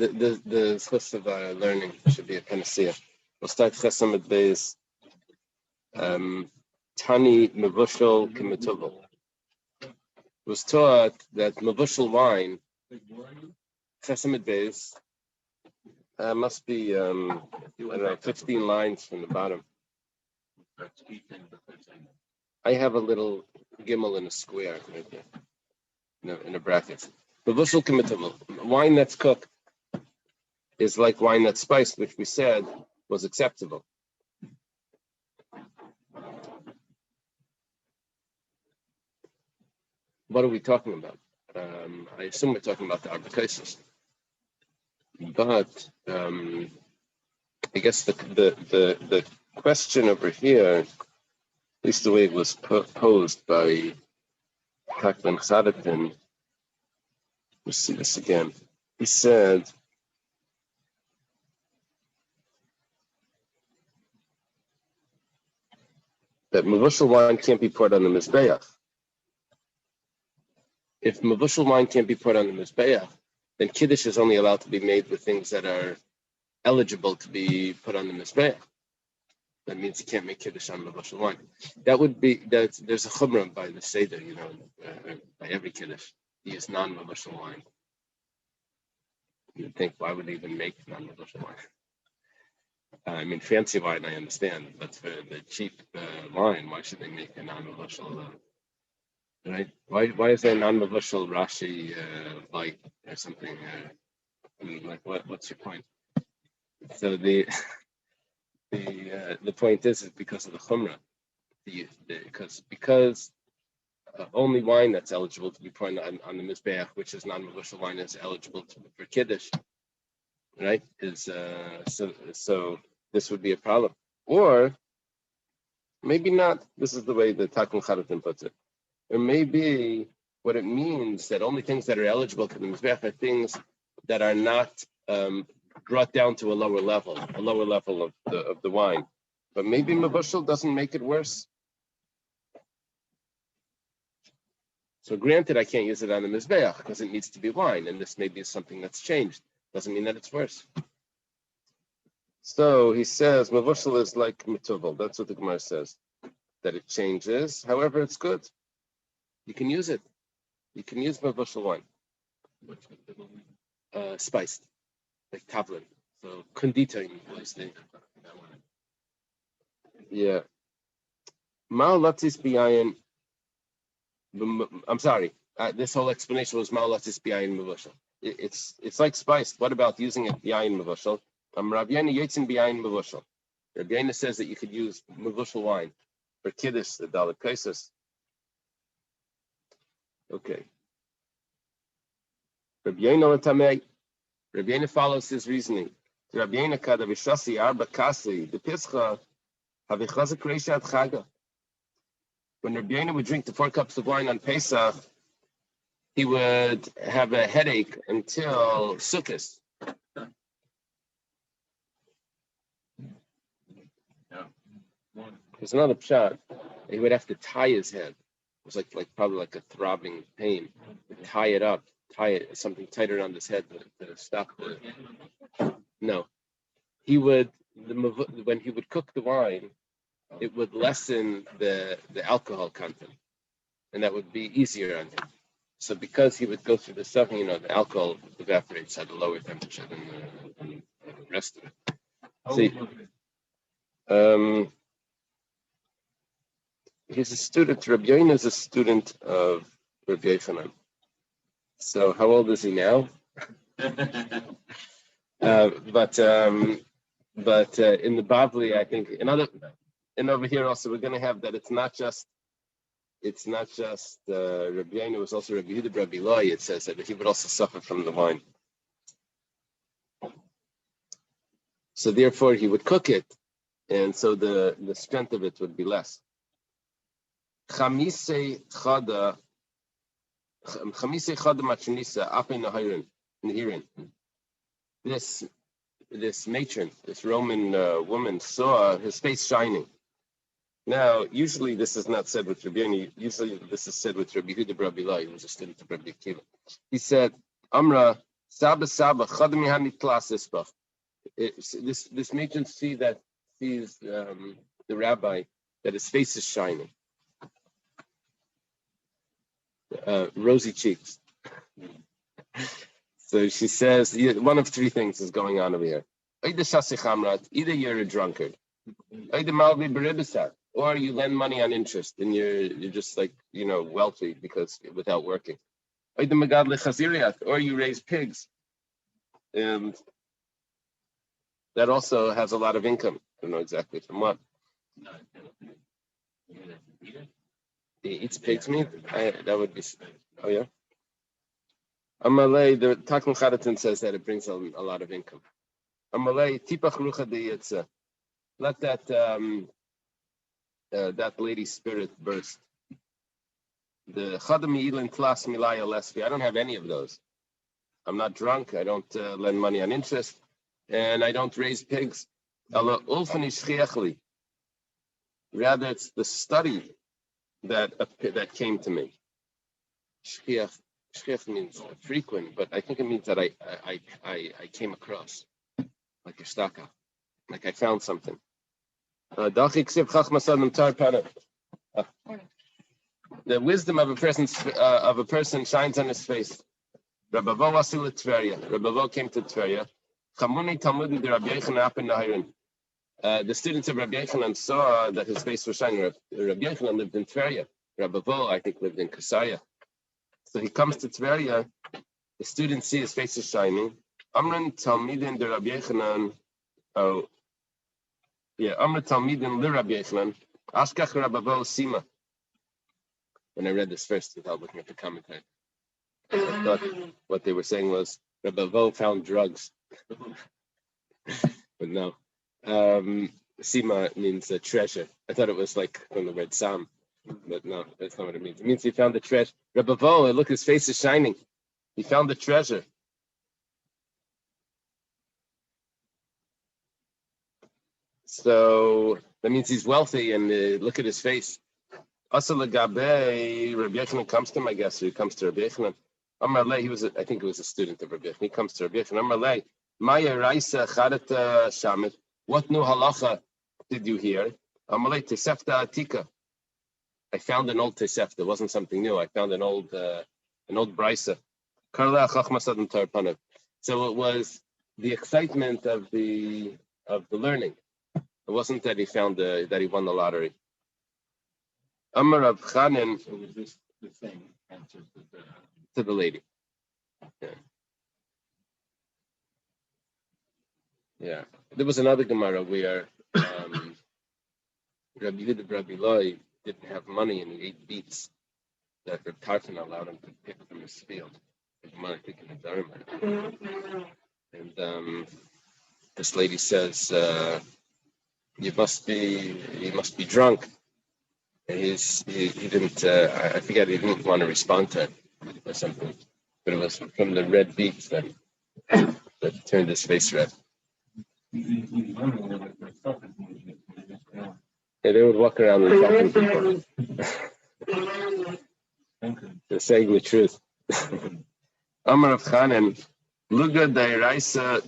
The list of learning should be a panacea. We'll start Chesam at Beis. Tani Mevushal Kimetuvel. Was taught that Mevushal wine, Chesam at Beis, must be 15 lines from the bottom. I have a little gimel in a square right there, in a bracket. Mevushal Kimetuvel. Wine that's cooked is like wine that's spiced, which we said was acceptable. What are we talking about? I assume we're talking about the arbitration. But I guess the question over here, at least the way it was posed by Takvan Chadapin, let's see this again. He said, that mevushal wine can't be poured on the mizbeach. If mevushal wine can't be poured on the mizbeach, then kiddush is only allowed to be made with things that are eligible to be put on the mizbeach. That means you can't make kiddush on mevushal wine. That would be that. There's a chumrah by the seder, by every kiddush, you use non-mevushal wine. You'd think, why would they even make non-mevushal wine? Fancy wine, I understand, but for the cheap wine, why should they make a non-mevushal? Right? Why is there a non-mevushal Rashi light or something? What's your point? So the point is because of the chumrah, because only wine that's eligible to be poured on the mizbeach, which is non-mevushal wine, is eligible for kiddush. Right? So this would be a problem, or maybe not. This is the way the Takvan Chadapin puts it. Or maybe what it means that only things that are eligible to the mizbeach are things that are not brought down to a lower level of the wine. But maybe mevushal doesn't make it worse. So granted, I can't use it on the mizbeach because it needs to be wine, and this maybe is something that's changed. Doesn't mean that it's worse. So he says mevushal is like metuvel. That's what the Gemara says, that it changes. However, it's good. You can use it. You can use mevushal wine. Spiced, like tavlin. So konditoim was the. Yeah. Mal latis biyayin. I'm sorry. This whole explanation was mal latis biyayin mevushal. It's like spiced. What about using it biyayin mevushal? Rabbi Yana Yitzin biyayin mevushal. Rabbi Yana says that you could use mevushal wine for kiddush, the dalet kaisos. Okay. Rabbi Yana l'tamei. Rabbi Yana follows his reasoning. Rabbi Yana kada v'shasi arba kasi the pischa havichazik reishat chaga. When Rabbi Yana would drink the 4 cups of wine on Pesach, he would have a headache until Sukkot. There's another pshat. He would have to tie his head. It was probably like a throbbing pain. Tie it something tighter around his head to stop the. No, he would when he would cook the wine, it would lessen the alcohol content, and that would be easier on him. So because he would go through the stuff, the alcohol evaporates at a lower temperature than the rest of it. See, he's a student. Rabbi Yoina is a student of Rabbi Yochanan. So how old is he now? But in the Bavli, I think and over here also we're going to have that it's not just Rabbi Yoina, it was also Rabbi Yehuda Rabbi Eloi. It says that he would also suffer from the wine. So therefore he would cook it, and so the strength of it would be less. Chamise chada machinisa ape nahirin. This matron, this Roman woman, saw his face shining. Now, usually this is not said with Rabbi Yoina. Usually this is said with Rabbi Yehuda Rabbi Eloi, who was a student of Rabbi Akiva. He said, Amra Saba Saba Chadmi Hanitlas Isbach. This matron sees the rabbi that his face is shining, rosy cheeks. So she says one of three things is going on over here. Either you're a drunkard, or you lend money on interest and you're just like wealthy because without working. Or you raise pigs, and that also has a lot of income. I don't know exactly from what. He eats pig's meat? That would be. Oh yeah. Amalei, the Takun Chadatin says that it brings a lot of income. Amalei tipach rucha deyitza. Let that lady's spirit burst. The chadami ilin tlas milaya lesbi. I don't have any of those. I'm not drunk. I don't lend money on interest, and I don't raise pigs. Rather, it's the study that came to me. Shchiach means frequent, but I think it means that I came across like a shtaka, like I found something. The wisdom of a person shines on his face. Rabavo came to Tveria. The students of Rabbi Yochanan saw that his face was shining. Rabbi Yochanan lived in Tveria. Rabavo, I think, lived in Kasaya. So he comes to Tveria. The students see his face is shining. Amran Talmidin de Rabbi Yochanan. Amran Talmidin le Rabbi Yochanan. Ashkach Rabavo Sima. When I read this first without looking at the commentary, I thought what they were saying was Rabavo found drugs. But no. Sima means treasure. I thought it was like from the word Sam. But no, that's not what it means. It means he found the treasure. Rabavo, look, his face is shining. He found the treasure. So that means he's wealthy, and look at his face. Asa Lagabe, Rabbi Yochanan comes to him, I guess. He comes to Rabbi Yochanan. Amar Lei, I think he was a student of Rabbi Yochanan. He comes to Rabbi Yochanan. Amar Lei, Maya Raisa Charata Shamit. What new halacha did you hear? Amar Lei, Tesefta Atika. I found an old Tesefta. It wasn't something new. I found an old brisa. So it was the excitement of the learning. It wasn't that he found that he won the lottery. Amar Rav Chanan. So was this the same answer to the lady? Yeah. There was another Gemara where Rabbi Yehuda Rabbi Loi didn't have money and he ate beets that Reb Tarfon allowed him to pick from his field. And this lady says, "You must be drunk." And he didn't. I forget. He didn't want to respond to it or something. But it was from the red beets that turned his face red. Yeah, they would walk around and talking to people. They're saying the truth. Amar of Chanan, Luga Dairaisa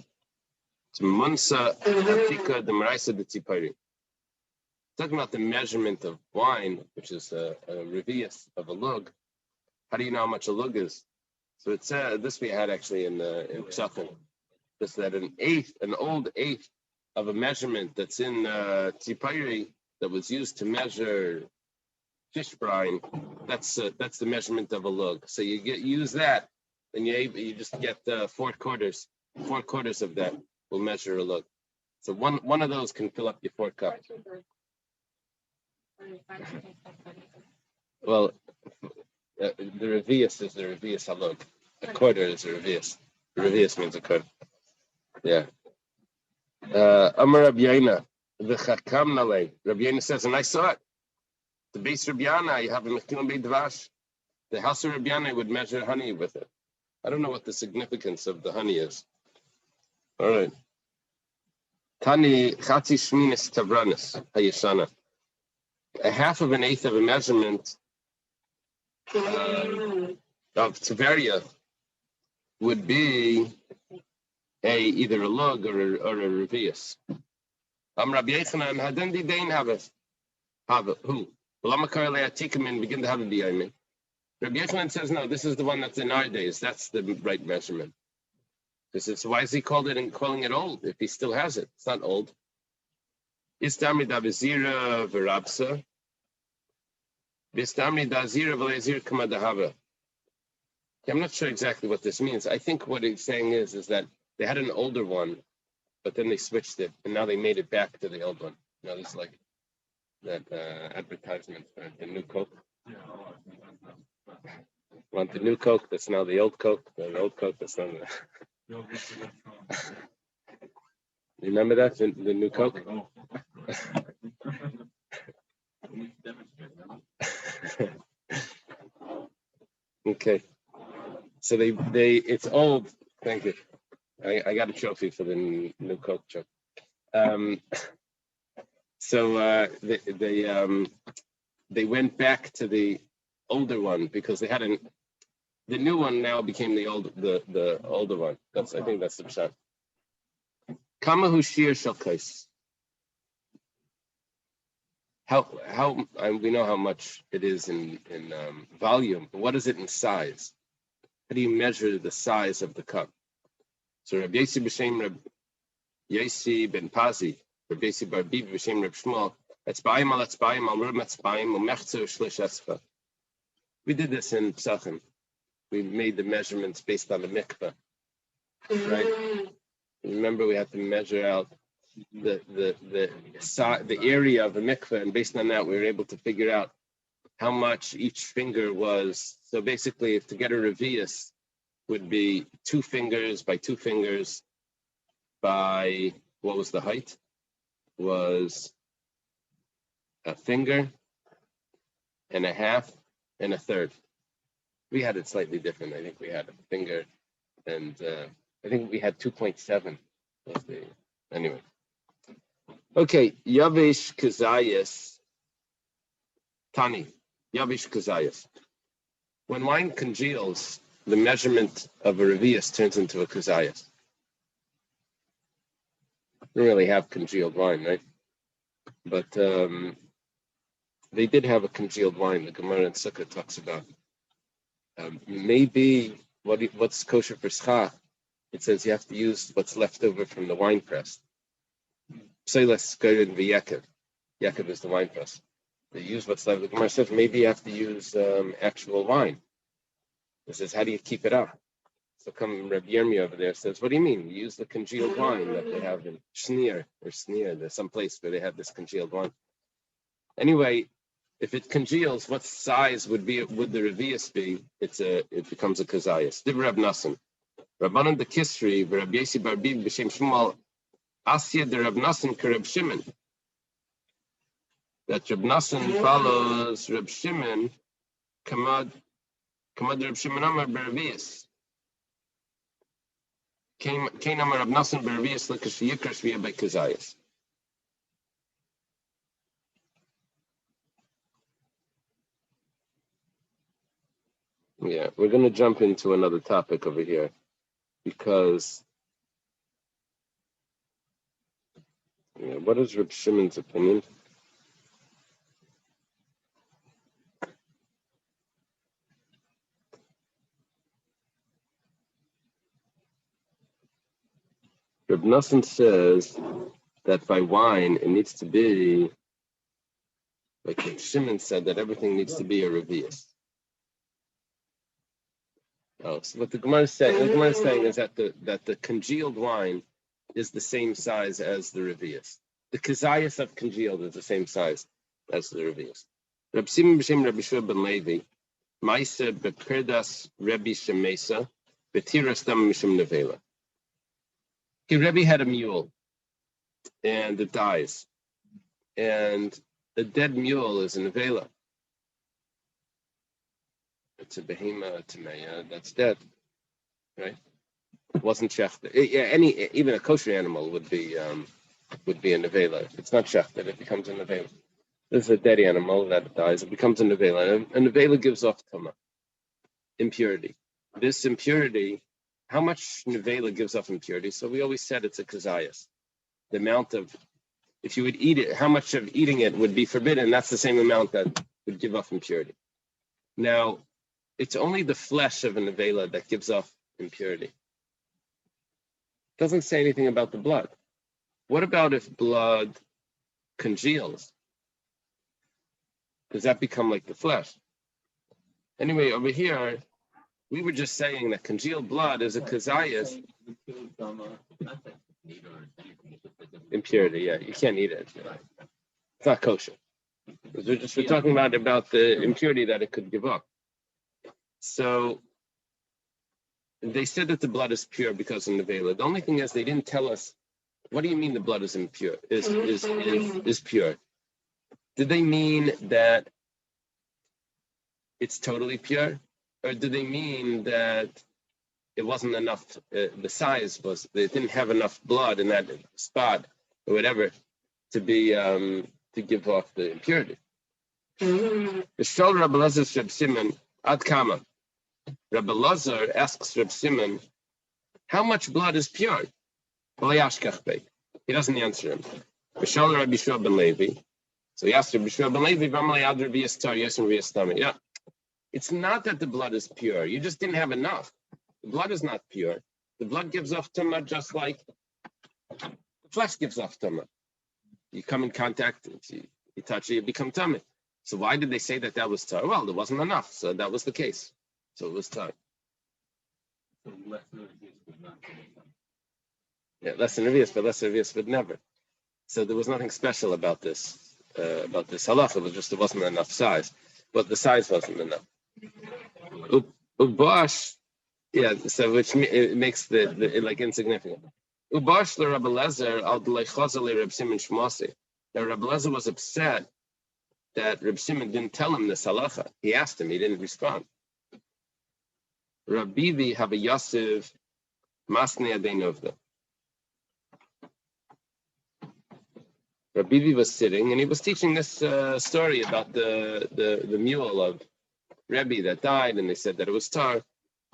Munsa Atika the Maraisa de Tzipari. Talking about the measurement of wine, which is a revius of a lug. How do you know how much a lug is? So it said this we had actually in Psachim. Just that an old eighth of a measurement that's in Tzipari that was used to measure fish brine. That's the measurement of a lug. So you use that, and you just get 4 quarters. 4 quarters of that will measure a lug. So one of those can fill up your 4 cups. Well, the revius is the revius halug. A quarter is a revius. Revius means a quarter. Yeah. Amar Rabbi Yaina, v'chakam nalei. Rabbi Yaina says, and I saw it. The base Rabbi Yana, you have a mechilon bei dvash. The house of Rabbi Yana would measure honey with it. I don't know what the significance of the honey is. All right. Tani chatzi shminis tavranis hayeshana. A half of an eighth of a measurement of Tveria would be either a lug or a revius. Rabbi Yechanan hadin di dain have who? Begin to have a biyayim. Rabbi Yechanan says no. This is the one that's in our days. That's the right measurement. Because why is he calling it old if he still has it? It's not old. Istamri da vizira v'rabsa. Istamri da zira v'lezir kamadahava. I'm not sure exactly what this means. I think what he's saying is that they had an older one, but then they switched it, and now they made it back to the old one. Now it's like that advertisement for the new Coke. Want the new Coke? That's now the old Coke. The old Coke that's now the. You remember that the new Coke? Okay. So they it's old. Thank you. I got a trophy for the new Coke joke. So they went back to the older one because they hadn't. The new one now became the older one. I think that's the pshat. Kamahu shir shalkais. How we know how much it is in volume, but what is it in size? How do you measure the size of the cup? So Rabbi Yossi b'shem Rabbi Yossi ben Pazi, Rabbi Yossi bar Bibi b'shem Rabbi Shmuel, etzba'im al rum etzba'im u'mechzer shlish esfa. We did this in Psachim. We made the measurements based on the mikveh, right? Remember, we had to measure out the area of the mikveh, and based on that, we were able to figure out how much each finger was. So basically, if to get a revius would be 2 fingers by 2 fingers by, what was the height? Was a finger and a half and a third. We had it slightly different. I think we had a finger and I think we had 2.7. Anyway. Okay, Yavish Kazayas. Tani, Yavish Kazayas. When wine congeals, the measurement of a revius turns into a kazayas. We don't really have congealed wine, right? But they did have a congealed wine. The Gemara in Sukkah talks about maybe what's kosher for schach. It says you have to use what's left over from the wine press. Pseilas Gorin v'Yakev. Yakev is the wine press. They use what's left. The Gemara says maybe you have to use actual wine. It says, how do you keep it up? So come Rabbi Yirmi over there says, what do you mean? You use the congealed wine that they have in Sneer. There's some place where they have this congealed wine. Anyway, if it congeals, what size would the revius be? It becomes a kazayas. Div Rab Nassim. Rabbanan the Kisri, Rabbi Yossi bar Bibi b'shem Shmuel, Asya de Rab Nassim ke Rab Shimon. That Rab Nassim follows Rab Shimon, Kamad Rab Shimon Amar b'revius. Kain Amar Rab Nassim b'revius l'kash v'yikra shviya by kazayas. Yeah, we're going to jump into another topic over here because what is Reb Shimon's opinion? Reb Nassim says that by wine it needs to be, like Reb Shimon said, that everything needs to be a revius. Oh, so what the Gemara is saying is that the congealed wine is the same size as the revius. The kazayas of congealed is the same size as the revius. Reb Simon b'shem Rabbi Shua ben Levi, Maisa beperdas Rebbe Shemesa, betiras dam mishum nevela. Rebbe had a mule, and it dies, and a dead mule is a nevela. It's a behema tameya that's dead, right? It wasn't shechted. Even a kosher animal would be a nevela. If it's not shechted, it becomes a nevela. This is a dead animal that dies. It becomes a nevela. And a nevela gives off tuma, impurity. This impurity how much nevela gives off impurity? So we always said it's a kazayas. The amount of, if you would eat it, how much of eating it would be forbidden? That's the same amount that would give off impurity. Now, it's only the flesh of a nevela that gives off impurity. It doesn't say anything about the blood. What about if blood congeals? Does that become like the flesh? Anyway, over here, we were just saying that congealed blood is a kazayas. Impurity, yeah, you can't eat it. It's not kosher. We're talking about the impurity that it could give up. So they said that the blood is pure because of nevela. The only thing is they didn't tell us, what do you mean the blood is impure? Is pure? Did they mean that it's totally pure, or did they mean that it wasn't enough? The size was, they didn't have enough blood in that spot or whatever to be to give off the impurity. The Shol Rabbi Lazar Reb Simon Ad Kama. Rabbi Lazar asks Reb Simon, how much blood is pure? He doesn't answer him. Shol Rabbi Yeshua ben Levi. So he asked Rabbi Yeshua ben Levi, yeah. It's not that the blood is pure. You just didn't have enough. The blood is not pure. The blood gives off tumah just like the flesh gives off tumah. You come in contact, you touch it, you become tummy. So why did they say that was tar? Well, there wasn't enough, so that was the case. So it was tar. Yeah, less than Revius, but less Revius would never. So there was nothing special about this halacha. It was just there wasn't enough size, but the size wasn't enough. Ubash, yeah. So which it makes it like insignificant. Ubash le Rabbi Lezer al d'leichazali Reb Simon Shmasi. Now Rabbi Lezer was upset that Reb Simon didn't tell him this halacha. He asked him, he didn't respond. Rabbi have a Yosef Masnei Adeinovda. Rabbi was sitting and he was teaching this story about the mule of Rebbe that died, and they said that it was tar.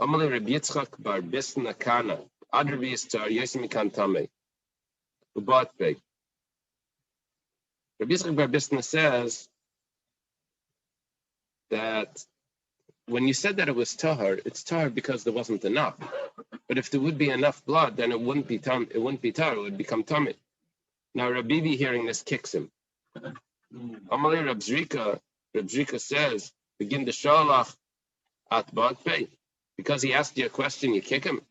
Amalei Rabbi Yitzchak bar Bisna Kana. Ad Rabbi is tar. Yosem Mikan Tamei. Ubat Bey. Rabbi Yitzchak bar Bisna says that when you said that it was tahar, it's tahar because there wasn't enough. But if there would be enough blood, then it wouldn't be tahar. It would become tummy. Now Rabbi hearing this kicks him. Amalei Rab Zrika says, begin the shalach at Badpei. Because he asked you a question, you kick him.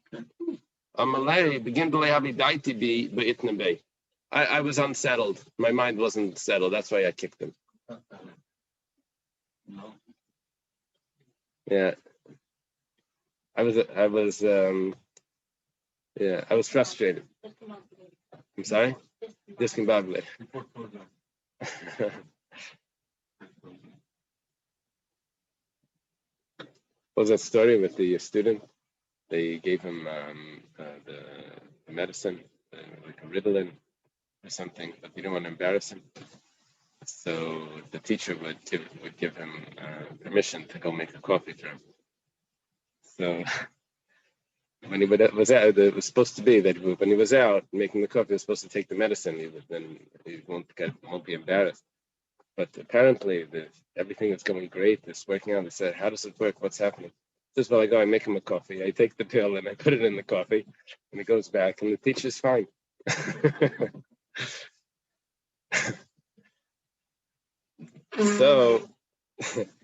Amalei begin to lehabidaiti be beitnebei. I was unsettled. My mind wasn't settled. That's why I kicked him. Yeah. I was frustrated. I'm sorry? Discombobulated. What was that story with the student? They gave him the medicine, like a Ritalin or something, but they didn't want to embarrass him. So the teacher would give him permission to go make a coffee for him. So when he was out, it was supposed to be that when he was out making the coffee, he was supposed to take the medicine. He won't be embarrassed. But apparently, everything is going great. It's working out. They said, "How does it work? What's happening?" This is what I go. I make him a coffee. I take the pill and I put it in the coffee, and it goes back, and the teacher's fine. So,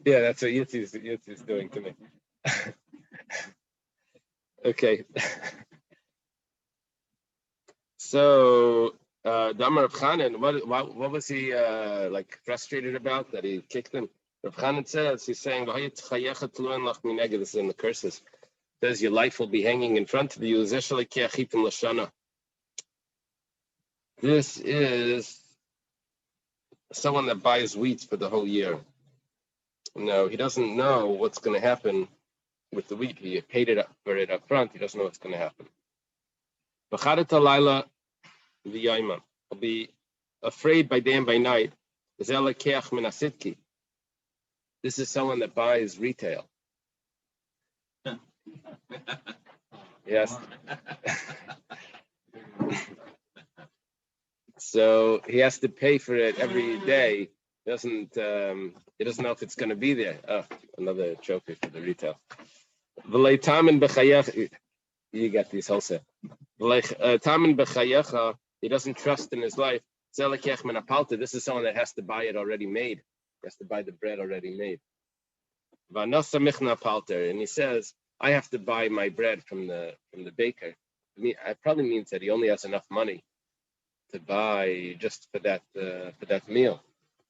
yeah, that's what Yitzi's doing to me. Okay. So, Damar Rav Chanan, what was he like frustrated about that he kicked him? Rav Chanan says, he's saying, this is in the curses. It says, your life will be hanging in front of you. This is someone that buys wheat for the whole year. No, he doesn't know what's going to happen with the wheat. He paid for it up front. He doesn't know what's going to happen. I'll be afraid by day and by night. This is someone that buys retail. Yes. So he has to pay for it every day. He doesn't know if it's going to be there. Oh, another trophy for the retail. You get these wholesale. He doesn't trust in his life. This is someone that has to buy it already made. He has to buy the bread already made. And he says, I have to buy my bread from the baker. It probably means that he only has enough money to buy just for that meal.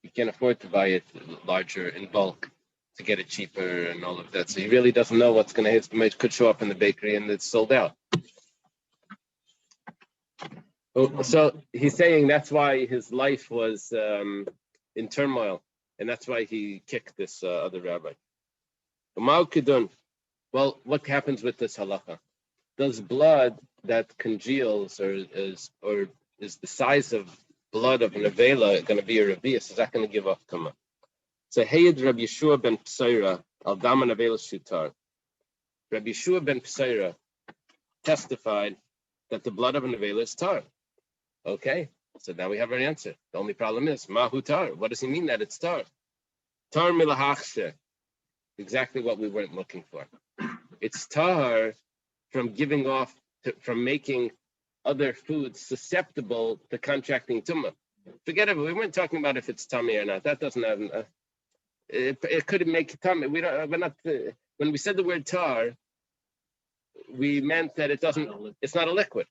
He can't afford to buy it larger in bulk to get it cheaper and all of that. So he really doesn't know what's going to happen. It could show up in the bakery and it's sold out. So he's saying that's why his life was in turmoil, and that's why he kicked this other rabbi. Well, what happens with this halacha? Does blood that congeals or is the size of blood of an avela going to be a revius? Is that going to give off tuma? So Hayed Rabbi Yeshua ben Psaira al daman avela shutar. Rabbi Yeshua ben Psaira testified that the blood of an avela is tar. Okay, so now we have our answer. The only problem is mahu tar. What does he mean that it's tar? Tar milahachshe. Exactly what we weren't looking for. It's tar from from making other foods susceptible to contracting tumah. Forget it. We weren't talking about if it's tummy or not. That doesn't have. It could make tummy. We're not. When we said the word tar, we meant that it's not a liquid.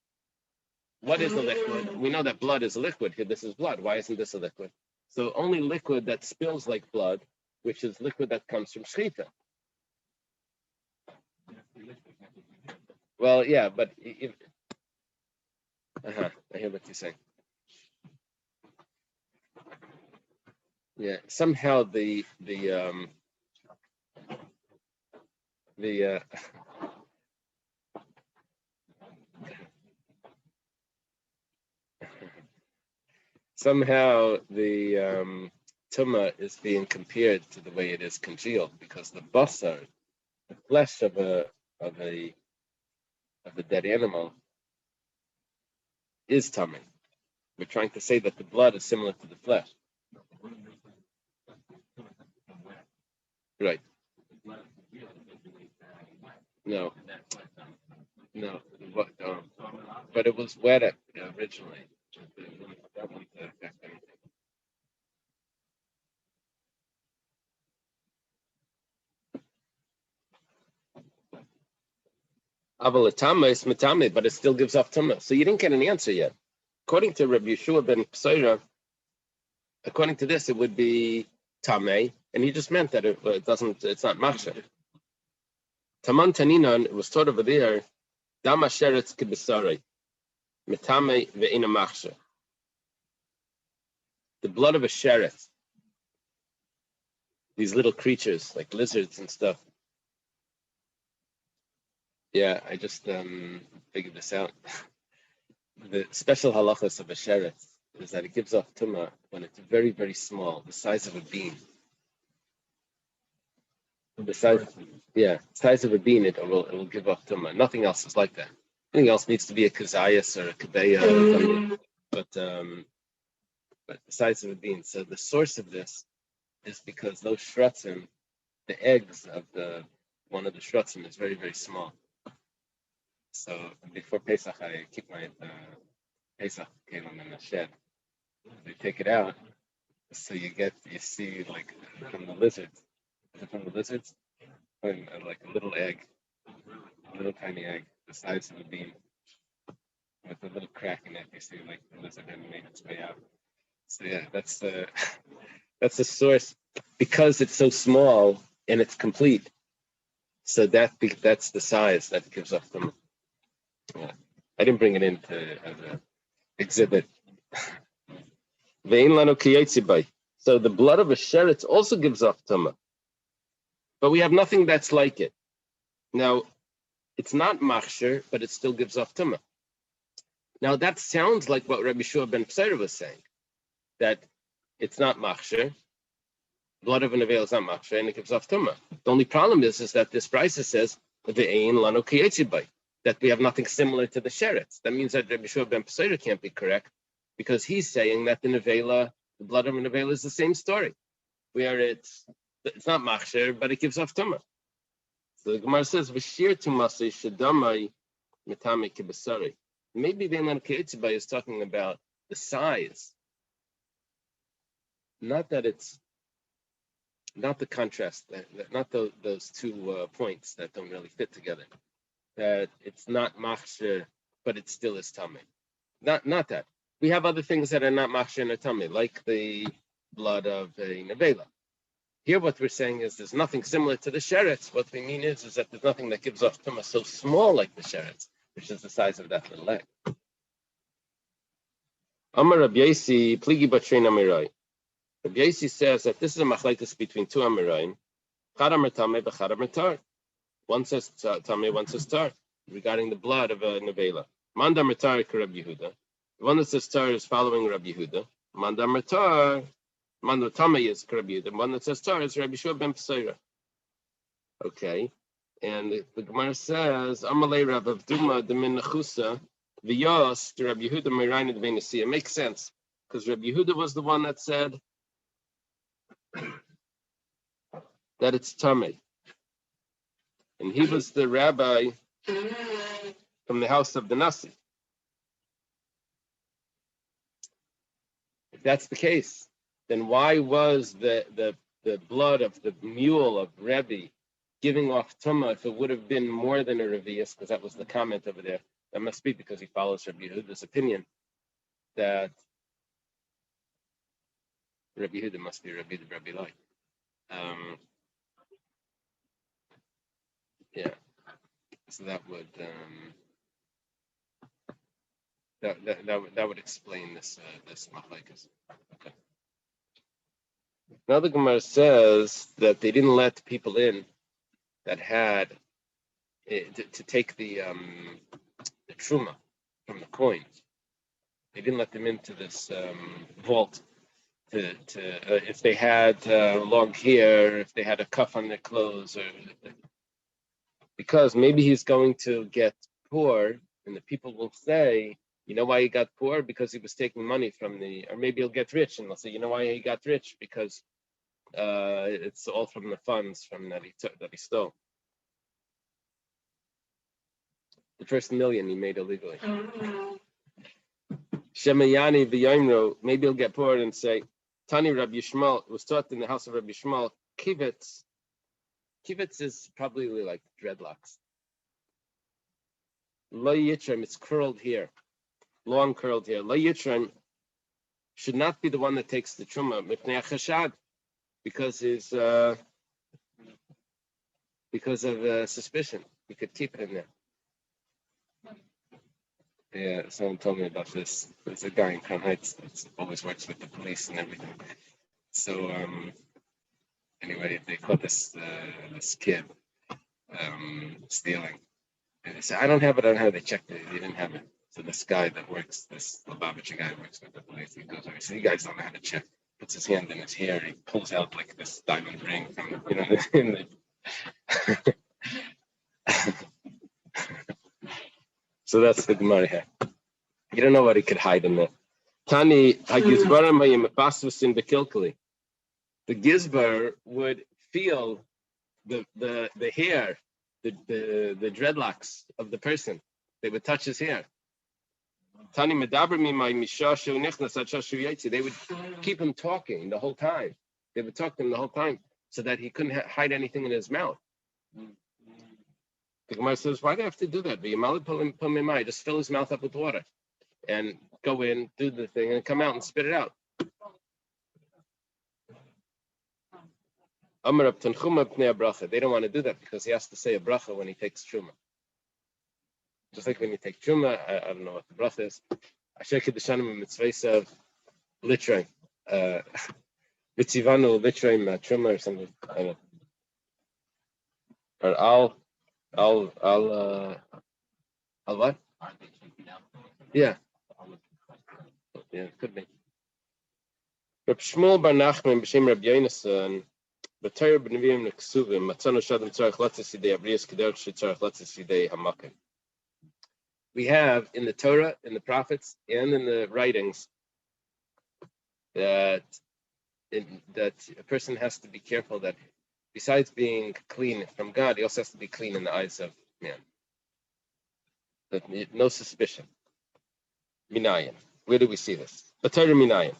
What is a liquid? We know that blood is a liquid. Here, this is blood. Why isn't this a liquid? So only liquid that spills like blood, which is liquid that comes from shechita. Well, yeah, but I hear what you're saying. Yeah, somehow somehow the tumah is being compared to the way it is congealed because the basar, the flesh of a dead animal, is tummy. We're trying to say that the blood is similar to the flesh. Right. No. But it was wet originally. That wouldn't affect anything. But it still gives off tumah. So you didn't get an answer yet. According to Rabbi Yeshua ben Psaira, according to this, it would be tameh, and he just meant that it doesn't. It's not machsher. Taman taninan, it was taught over there. Dama sheretz kibisarei, metame ve'ina machsher. The blood of a sheretz. These little creatures like lizards and stuff. Yeah, I just figured this out. The special halachas of a sheretz is that it gives off tumah when it's very, very small, the size of a bean. The size of a bean, it will give off tumah. Nothing else is like that. Anything else needs to be a kazayas or a kabeya or something. But the size of a bean. So the source of this is because those shratzim, the eggs of one of the shratzim is very, very small. So before Pesach, I keep my Pesach kelim in the shed. They take it out, so you see like from the lizards. Is it from the lizards? Like a little egg, a little tiny egg, the size of a bean, with a little crack in it. You see like the lizard hadn't made its way out. So yeah, that's the source because it's so small and it's complete. So that's the size that gives off them. Yeah. I didn't bring it in as an exhibit. So the blood of a sheretz also gives off tumah, but we have nothing that's like it. Now, it's not machsher, but it still gives off tumah. Now that sounds like what Rabbi Yeshua ben Psaira was saying, that it's not machsher, blood of an avela is not machsher, and it gives off tumah. The only problem is that this brisa says ve'ein lanu kiyetzi bay. that we have nothing similar to the sheretz. That means that Rabbi Shua ben Pesaira can't be correct, because he's saying that the nevela, the blood of a nevela, is the same story, where it's not machsher, but it gives off tumah. So the Gemara says, "V'shir tumasei shedamai mitame kibasari." Maybe Veilan Keitzibai is talking about the size, not that it's not the contrast, not those 2 points that don't really fit together. That it's not machsher, but it still is tummy. Not that. We have other things that are not machsher and tummy, like the blood of a nevela. Here, what we're saying is there's nothing similar to the sheretz. What we mean is that there's nothing that gives off tumah so small like the sheretz, which is the size of that little leg. Amar Rabbi Yosi, pligi batrein amirai. Rabbi Yosi says that this is a machlekes between 2 amirayim. Chad amar tameh, b'chad amar tar. One says tameh, one says tar, regarding the blood of a nevela. Manda amar tar Rabbi Yehuda. The one that says tar is following Rabbi Yehuda. Manda amar tar, manda tameh is Rabbi Yehuda. The one that says tar is Rabbi Shua ben Pesaira. Okay, and the Gemara says Amalei Rav Avduma de min nechusa v'yos to Rabbi Yehuda meirayin v'nesiya. Makes sense, because Rabbi Yehuda was the one that said that it's tameh. And he was the rabbi from the house of the Nasi. If that's the case, then why was the blood of the mule of Rebbe giving off tumah if it would have been more than a revius? Because that was the comment over there. That must be because he follows Rabbi Yehuda's opinion that Rabbi Yehuda must be Rabbi Lai. Yeah. So that would that would explain this machlekes. Okay. Now the Gemara says that they didn't let people in that had to take the truma from the coins. They didn't let them into this vault to if they had long hair, if they had a cuff on their clothes, or because maybe he's going to get poor, and the people will say, you know why he got poor? Because he was taking money from or maybe he'll get rich, and they'll say, you know why he got rich? Because it's all from the funds from that he stole. The first $1 million he made illegally. Shemayani v'yomro, maybe he'll get poor and say, Tani Rabbi Yishmael was taught in the house of Rabbi Yishmael, kivitz. Kivitz is probably like dreadlocks. Lo yitrim, it's curled hair, long curled hair. Lo yitrim should not be the one that takes the truma mipnei chashad, because of suspicion. You could keep it in there. Yeah, someone told me about this. There's a guy in Crown Heights that always works with the police and everything. So anyway, they caught this kid stealing. And they said, I don't have it. They checked it. They didn't have it. So this guy that works, this Lubavitcher guy works with the police, he goes over. He said, you guys don't know how to check. Puts his hand in his hair. He pulls out like this diamond ring from, in the So that's the Gemara here. You don't know what he could hide in there. Tani hagizbarim bekilkali. The gizbar would feel the hair, the dreadlocks of the person. They would touch his hair. Tani They would keep him talking the whole time. They would talk to him the whole time so that he couldn't hide anything in his mouth. The Gemara says, why do you have to do that? Just fill his mouth up with water and go in, do the thing, and come out and spit it out. They don't want to do that because he has to say a bracha when he takes truma. Just like when you take truma, I don't know what the bracha is. Asher kidushanim mitzvahs of litrei, mitzivanu litrei truma or something. I don't know. Or I'll what? Yeah. Yeah, it could be. Reb Shmuel bar Nachman b'shem Reb Yonasan b'Torah b'Neviim neksuvim matzanu shadam tzarich latzis yidei abrius kederach shetzarich latzis yidei hamakim. we have in the Torah, in the prophets, and in the writings that that a person has to be careful that besides being clean from God, he also has to be clean in the eyes of man. That no suspicion. Minayin. Where do we see this? The Torah Minayin.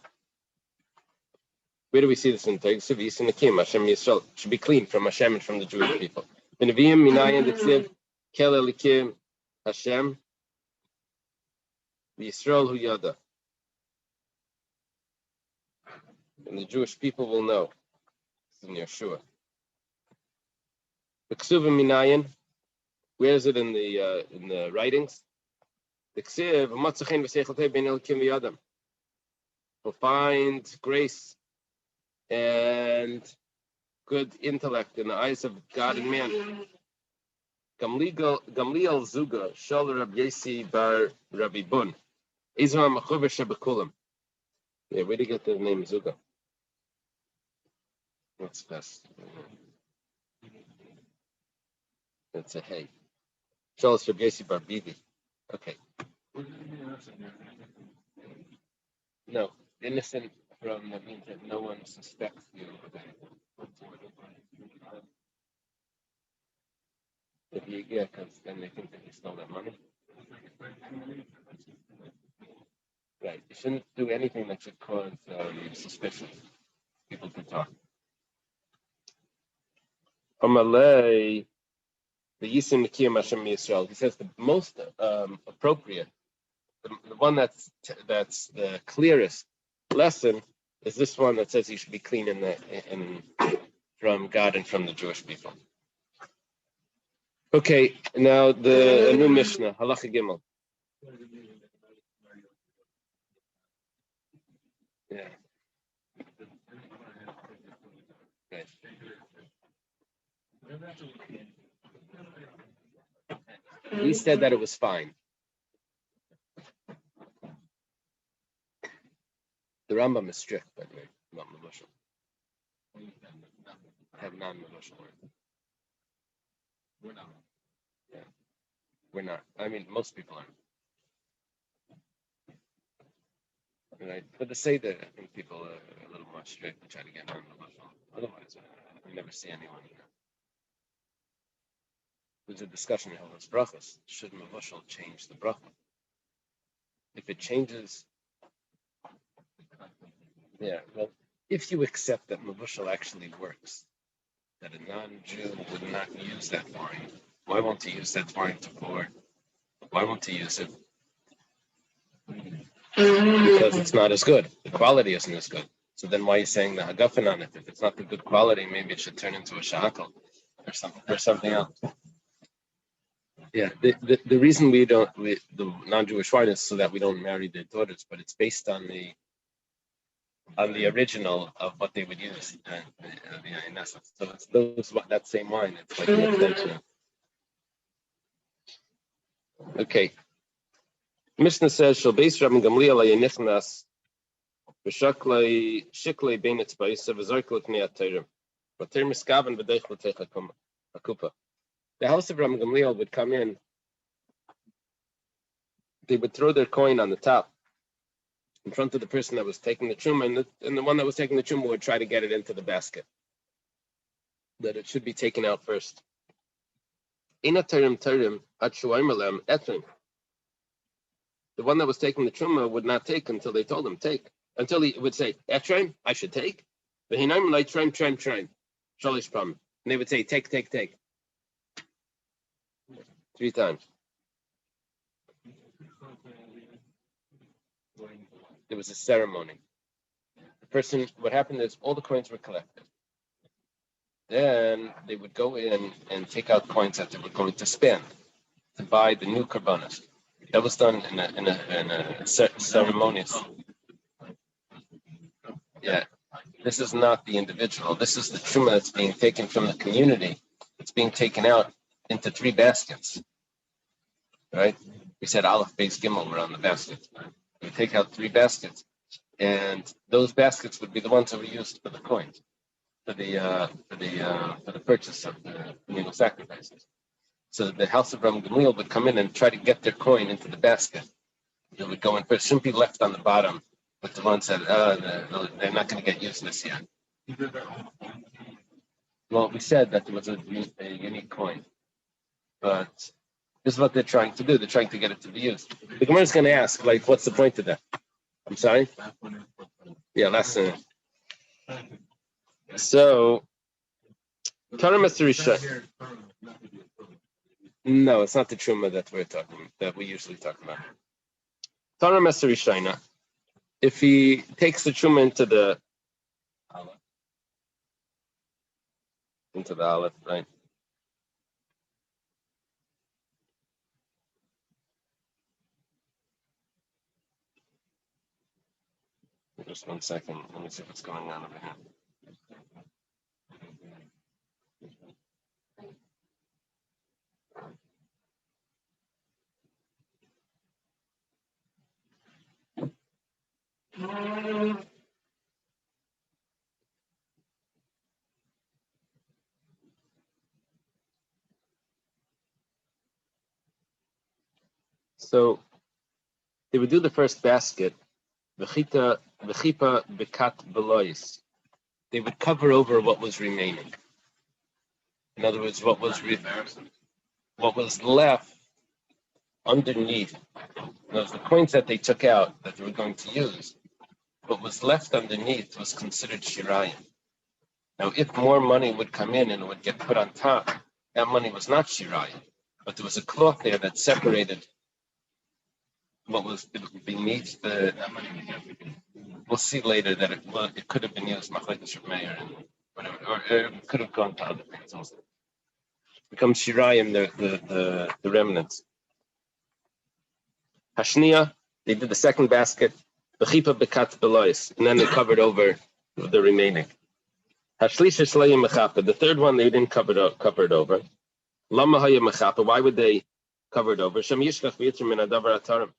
Where do we see this in Torah? Hashem Yisrael should be clean from Hashem and from the Jewish people. Benavim Minayin Diksiv Kel Elikim Hashem Yisrael Hu Yada. And the Jewish people will know. It's in Yeshua. The Ksuva Minayin. Where is it in the writings? The Ksiv Matzachen V'Seichel Ben Elikim V'Yadam. Will find grace and good intellect in the eyes of God and man. Gamliel Zuga Shal Rab Yesi Bar Rabbi Bun. Izra Machuver Shebekulam. Yeah, where do you get the name Zuga? What's best? That's a hey. Shal Rab Yesi Bar Bibi. Okay. No, innocent from that means that no one suspects you. If you because then they think that you stole their money. Right. You shouldn't do anything that should cause suspicion. People can talk. Amalei, the Yisim Nikiyam Hashem Yisrael. He says the most appropriate, the one that's the clearest lesson is this one that says you should be clean from God and from the Jewish people. Okay, now the new Mishnah, Halacha Gimel. Yeah. Okay. We said that it was fine. The Rambam is strict, by the way, about Mavushal. Have non-Mavushal words. We're not. Yeah. We're not. I mean, most people aren't. Right? But to say that, I think people are a little more strict and try to get non-Mavushal. Otherwise, I never see anyone. There's a discussion in Hilchos Brachos. Should Mavushal change the bracha? If it changes, yeah. Well, if you accept that Mavushal actually works, that a non-Jew would not use that wine, why won't he use that wine to pour? Why won't he use it? Because it's not as good. The quality isn't as good. So then why are you saying the hagafen on it? If it's not the good quality, maybe it should turn into a shakal or something else. Yeah, the reason the non-Jewish wine is so that we don't marry their daughters, but it's based on the original of what they would use in essence. So it's that same wine. It's like an extension. Okay. Mishnah says, "Shal beis Rabbi Gamliel ayenichnas b'shaklei shiklei bein etzba'is v'zark l'knei atayrim v'atir miskaven v'deich l'teich hakupa." The house of Rabbi Gamliel would come in. They would throw their coin on the top in front of the person that was taking the truma, and the one that was taking the truma would try to get it into the basket. That it should be taken out first. Ina tarim at shuayim etrim. The one that was taking the truma would not take until they told him take. Until he would say, "Etrim, I should take." But he named like trim. Shalish pam. And they would say, "Take." 3 times. There was a ceremony. What happened is all the coins were collected. Then they would go in and take out coins that they were going to spend to buy the new karbanos. That was done in a ceremonious. Yeah, this is not the individual. This is the truma that's being taken from the community. It's being taken out into 3 baskets. Right? We said Aleph, Beis, Gimel were on the basket. We take out 3 baskets, and those baskets would be the ones that were used for the coins, for the purchase of the communal sacrifices. So the house of Ram Gamliel would come in and try to get their coin into the basket. It would go in first, shouldn't be left on the bottom. But the one said, they're not going to get used this year. Well, we said that there was a unique coin. But this is what they're trying to do. They're trying to get it to be used. The Gemara is going to ask, like, what's the point of that? I'm sorry? Yeah, last So, Torah Master Rishon. No, it's not the Truma that we usually talk about. Torah Master Rishon. If he takes the Truma into the Aleph, right? Just 1 second. Let me see what's going on over here. So they would do the first basket, v'chipa bekat belois. They would cover over what was remaining. In other words, what was left underneath. Those the coins that they took out that they were going to use. What was left underneath was considered shirayim. Now, if more money would come in and it would get put on top, that money was not shirayim, but there was a cloth there that separated what was beneath the. We'll see later that it could have been used machlekes Reb Meir and whatever, or it could have gone to other things also. Becomes shirayim the remnants. Hashniya, they did the second basket, v'chipa bekat belois, and then they covered over the remaining. Hashlisha shleim mechapa, the third one they didn't cover it over. Lama haya mechapa, why would they cover it over? Shem yishkach v'yitzim min adavar atarim.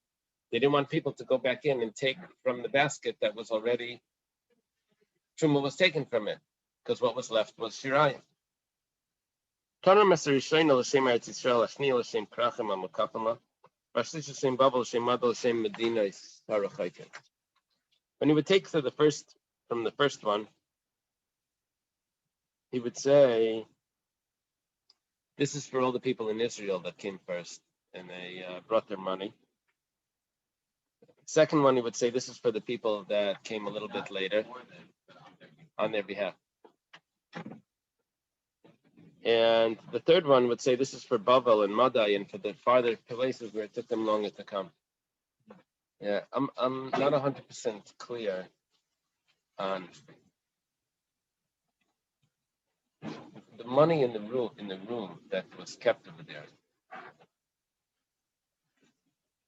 They didn't want people to go back in and take from the basket that was already, Truma was taken from it, because what was left was shirayim. When he would take from the first one, he would say, this is for all the people in Israel that came first, and they brought their money. Second one, he would say, this is for the people that came a little bit later on their behalf. And the third one would say, this is for Bavel and Madai and for the farther places where it took them longer to come. Yeah, I'm not 100% clear on the money in the room that was kept over there.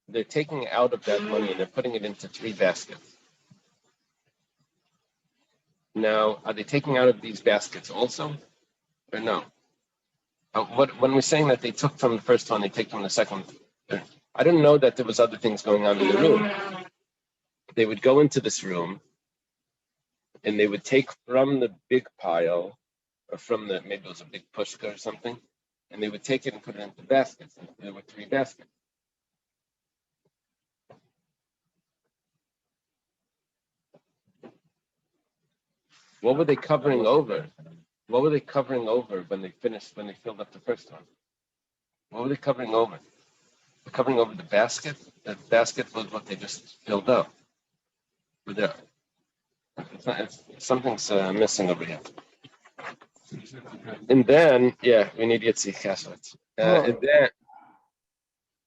They're taking out of that money and they're putting it into 3 baskets. Now, are they taking out of these baskets also, or no? When we're saying that they took from the first one, they take from the second. I didn't know that there was other things going on in the room. They would go into this room, and they would take from the big pile, or from maybe it was a big pushka or something, and they would take it and put it into baskets. And there were 3 baskets. What were they covering over? What were they covering over when they filled up the first one? What were they covering over? They're covering over the basket. The basket was what they just filled up. Something's missing over here. And then, we need Yitzi Chesed. And then,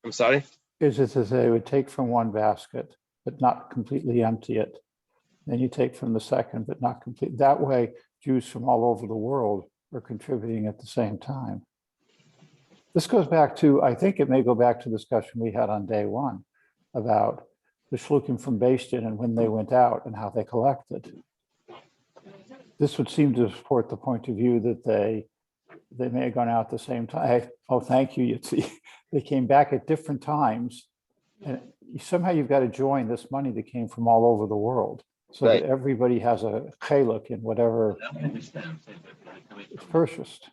I'm sorry? Is it to say they would take from one basket, but not completely empty it? Then you take from the second, but not complete. That way, Jews from all over the world are contributing at the same time. This goes back to, I think it may go back to the discussion we had on day one about the shlukim from Beis Din and when they went out and how they collected. This would seem to support the point of view that they may have gone out at the same time. Oh, thank you, Yitzi. They came back at different times. And somehow you've got to join this money that came from all over the world, so that everybody has a chelek in whatever is purchased.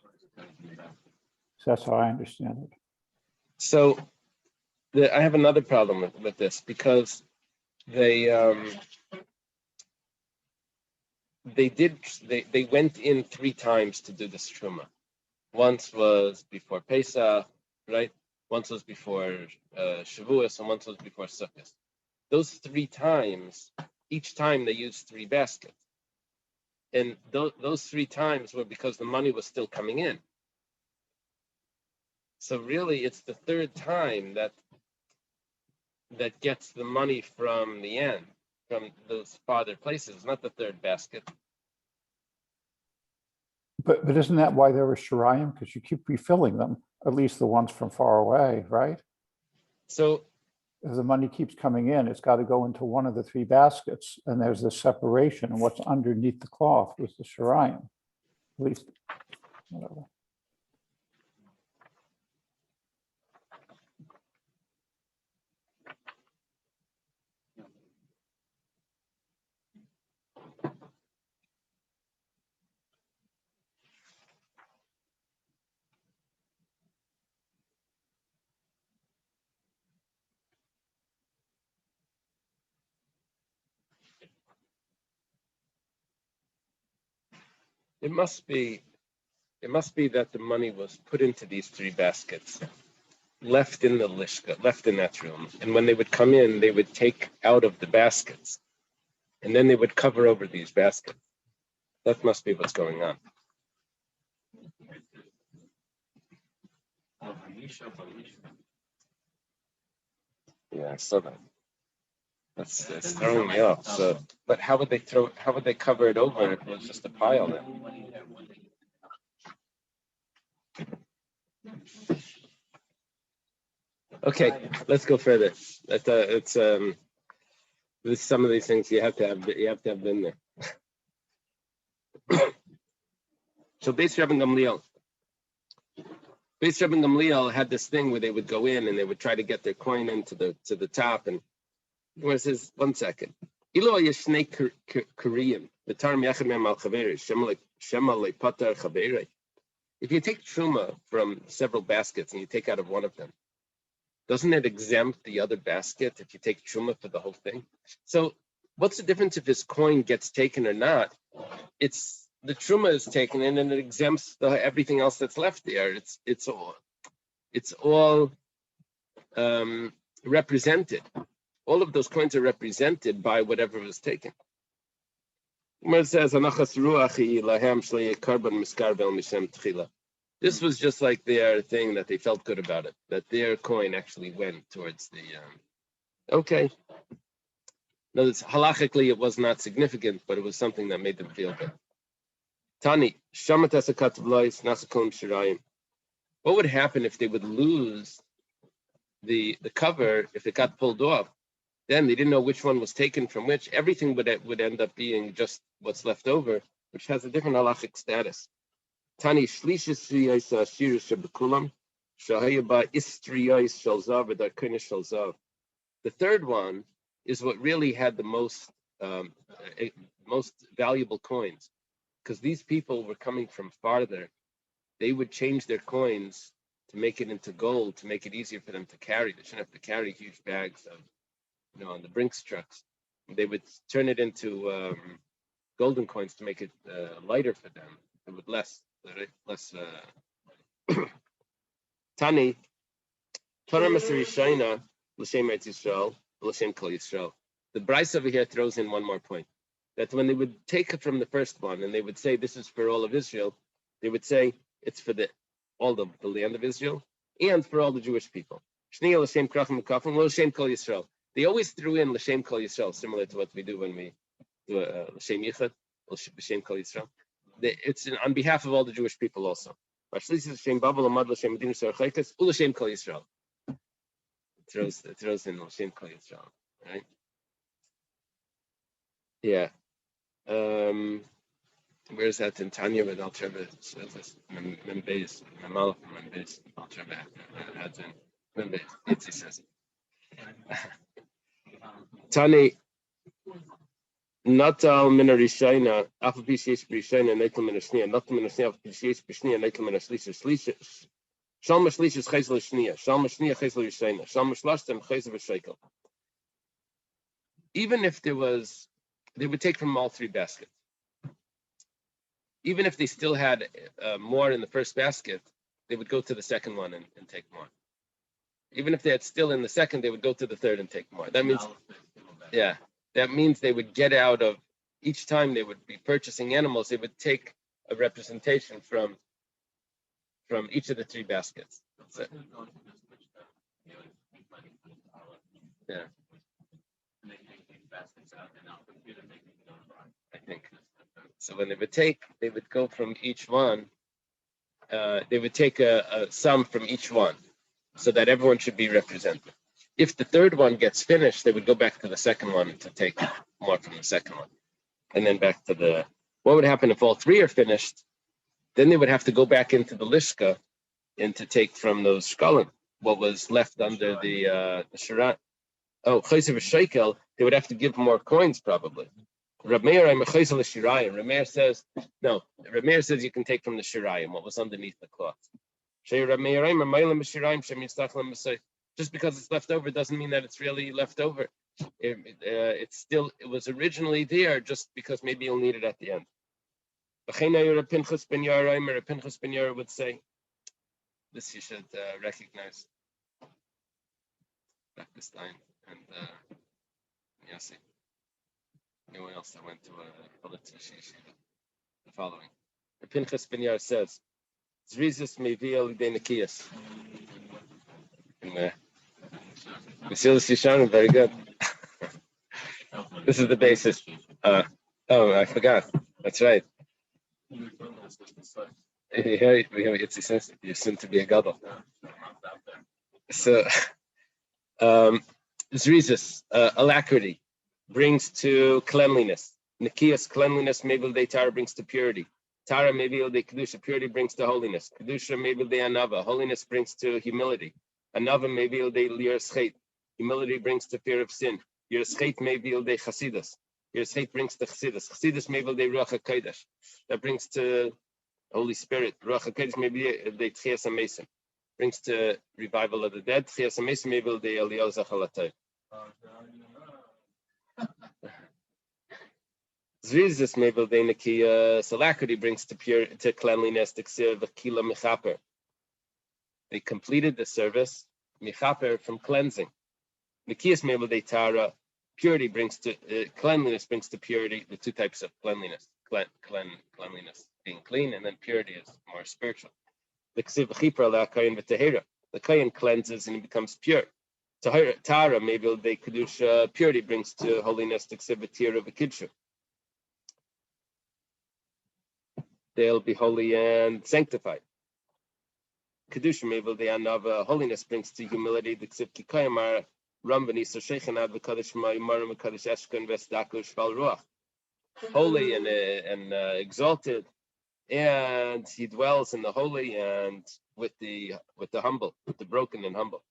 That's how I understand it. So I have another problem with this because they went in 3 times to do this truma. Once was before Pesach, right? Once was before Shavuos, and once was before Sukkot. Those 3 times, each time they used 3 baskets. And those 3 times were because the money was still coming in. So really, it's the 3rd time that gets the money from the end, from those farther places, not the 3rd basket. But isn't that why there were shirayim? Because you keep refilling them, at least the ones from far away, right? So if the money keeps coming in, it's got to go into one of the 3 baskets, and there's this separation, and what's underneath the cloth was the shirayim, at least, whatever. it must be that the money was put into these 3 baskets, left in the lishka, left in that room. And when they would come in, they would take out of the baskets, and then they would cover over these baskets. That must be what's going on. Yeah, I saw that. That's throwing me off. So, but how would they cover it over if it was just a pile then? Okay, let's go further. It's there's some of these things you have to have in there. So Beis Rabbi Gamliel had this thing where they would go in and they would try to get their coin into the top, and where it says, 1 second. If you take truma from several baskets and you take out of one of them, doesn't it exempt the other basket if you take truma for the whole thing? So what's the difference if his coin gets taken or not? It's the truma is taken in and it exempts everything else that's left there. It's all represented. All of those coins are represented by whatever was taken. It says, this was just like their thing that they felt good about it, that their coin actually went towards the. Okay. No, halachically it was not significant, but it was something that made them feel good. Tani, what would happen if they would lose the cover if it got pulled off? Then they didn't know which one was taken from which. Everything would end up being just what's left over, which has a different halachic status. Tani shlishis ashir shebekulam shahayaba istriyais shalzav v'darkinish shalzav. The 3rd one is what really had the most valuable coins, because these people were coming from farther. They would change their coins to make it into gold, to make it easier for them to carry. They shouldn't have to carry huge bags of, on the Brinks trucks. They would turn it into golden coins to make it lighter for them. It would less. Tani, Torah Masarishayna, L'Shem Eretz Yisrael, L'Shem Kol Yisrael. The Bryce over here throws in one more point. That when they would take it from the first one and they would say this is for all of Israel, they would say it's for all the land of Israel and for all the Jewish people. Shniya L'Shem Krachim Kafim, L'Shem Kol Yisrael. They always threw in L'Shem Kol Yisrael, similar to what we do when we do L'Shem Yichud, L'Shem Kol Yisrael. It's on behalf of all the Jewish people also. It throws in L'Shem Kol Yisrael, right? Yeah. Where's that in Tanya with Al Trevor? Membez, Mamal Membez, Al Trevor adds in Membez. He says Tani, not all Minarishaina, Alpha PCH Brishana, Nakel Minashnia, not Minashnia, PCH Brishnia, Nakel Minashlisha, Shalom Shlish is Chesel Shnia. Shalom Shnia Chesel Yishena. Shalom Shlashtem Chesel V'Shekel. Even if they would take from all three baskets. Even if they still had more in the first basket, they would go to the second one and take more. Even if they had still in the second, they would go to the third and take more. That means, that means they would get out of each time they would be purchasing animals. They would take a representation from each of the three baskets. So, yeah. I think. So when they would go from each one, they would take a sum from each one so that everyone should be represented. If the third one gets finished, they would go back to the second one to take more from the second one. And then back to what would happen if all three are finished? Then they would have to go back into the lishka and to take from those shkalim, what was left under the sharat. Oh, chayzer v'shekel, they would have to give more coins probably. Rameir says, no, Rameir says you can take from the shirayim, what was underneath the cloth. Just because it's left over doesn't mean that it's really left over. It was originally there just because maybe you'll need it at the end. Pinchas ben Yair would say, this you should recognize. Pakistan and Yossi. Anyone else that went to a politician? The following. The Pinchas ben Yair says, Zrizis meviel denekiyas. Mesilas Yesharim, very good. This is the basis. I forgot. That's right. You seem to be a gadol. So, Zrizis, alacrity, brings to cleanliness. Nikiyas, cleanliness, maybe the Tara brings to purity. Tara, maybe the Kedusha, purity brings to holiness. Kedusha, maybe the Anava, holiness brings to humility. Anava, maybe the Yiras, humility brings to fear of sin. Yiras, maybe the Chasidus. Yiras brings to Chasidus. Chasidus, maybe the Ruach HaKodesh, that brings to Holy Spirit. Ruach HaKodesh, maybe the Tchias HaMesim, brings to revival of the dead. Tchias HaMesim, maybe the Eliyah Zachalatay. Zrizis maybe the Nikiyas, alacrity brings to cleanliness. They completed the service, michaper, from cleansing. Nikiyas maybe the Tara, purity brings to cleanliness brings to purity. The two types of cleanliness, cleanliness being clean, and then purity is more spiritual. The kayin cleanses and he becomes pure. Tara maybe the kedusha, purity brings to holiness. The ksiv of a kidshu. They'll be holy and sanctified. Kedusha maybe the anava, holiness brings to humility. The ksiv kikayamar rambani so sheichanad v'kadosh ma'imar v'kadosh eshkan v'estakush val ruach. Holy and exalted, and he dwells in the holy and with the humble, with the broken and humble.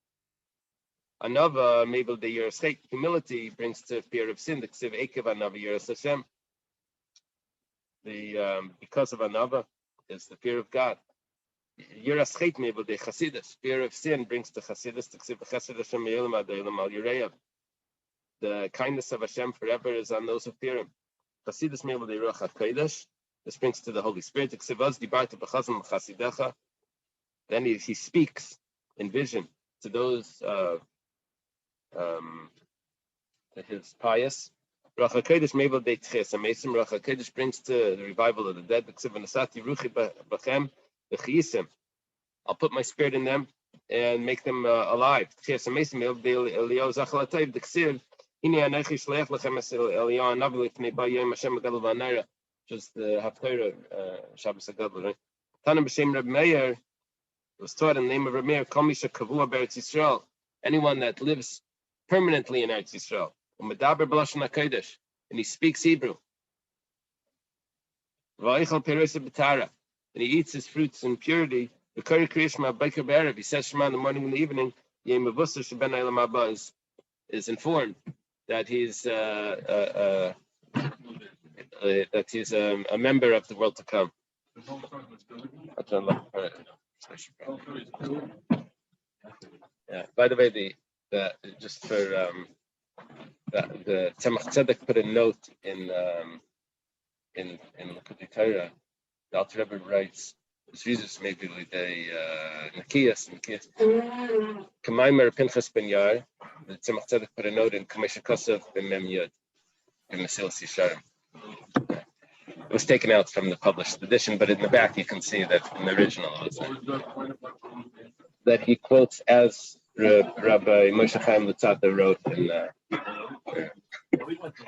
Anava maybe the yiras, humility brings to fear of sin. The ksiv ekev anava yiras Hashem. Because of anava is the fear of God. Yiras chet maybe the chasidus, fear of sin brings to chasidus. The ksiv chesed Hashem me'olam ad olam al yireyav. The kindness of Hashem forever is on those who fear Him. Chasidus maybe the ruach hakodesh. This brings to the Holy Spirit. The ksiv az dibarta b'chazam chasidecha. Then he speaks in vision to those his pious. Ruach HaKodesh maybe they tchias amesim. Ruach HaKodesh brings to the revival of the dead. I'll put my spirit in them and make them alive. Tchias amesim maybe the Eliyah Zachalatay. The ksiv hine anechi shleich lechem es Eliyah anav lifnei ba'yom Hashem gadol v'anayra. Just the Haftorah Shabbos HaGadol. Right? Tana b'shem Reb Meir was taught in the name of Reb Meir. Kol misha kavua be'Eretz Yisrael. Anyone that lives permanently in Eretz Yisrael. And he speaks Hebrew. And he eats his fruits in purity. He says Shema in the morning and the evening. Is informed that he's a member of the world to come. Yeah. By the way, the just for the Tzemach Tzedek put a note in Likutei Torah. The Alter Rebbe writes, Jesus maybe the Nikias. Kamaimer Pinchas Ben Yair. The Tzemach Tzedek put a note in Kamesha Kosev Ben Mem Yud in Mesilas Yesharim. It was taken out from the published edition, but in the back you can see that in the original it was that he quotes as Rabbi Moshe Chaim Luzzatto wrote in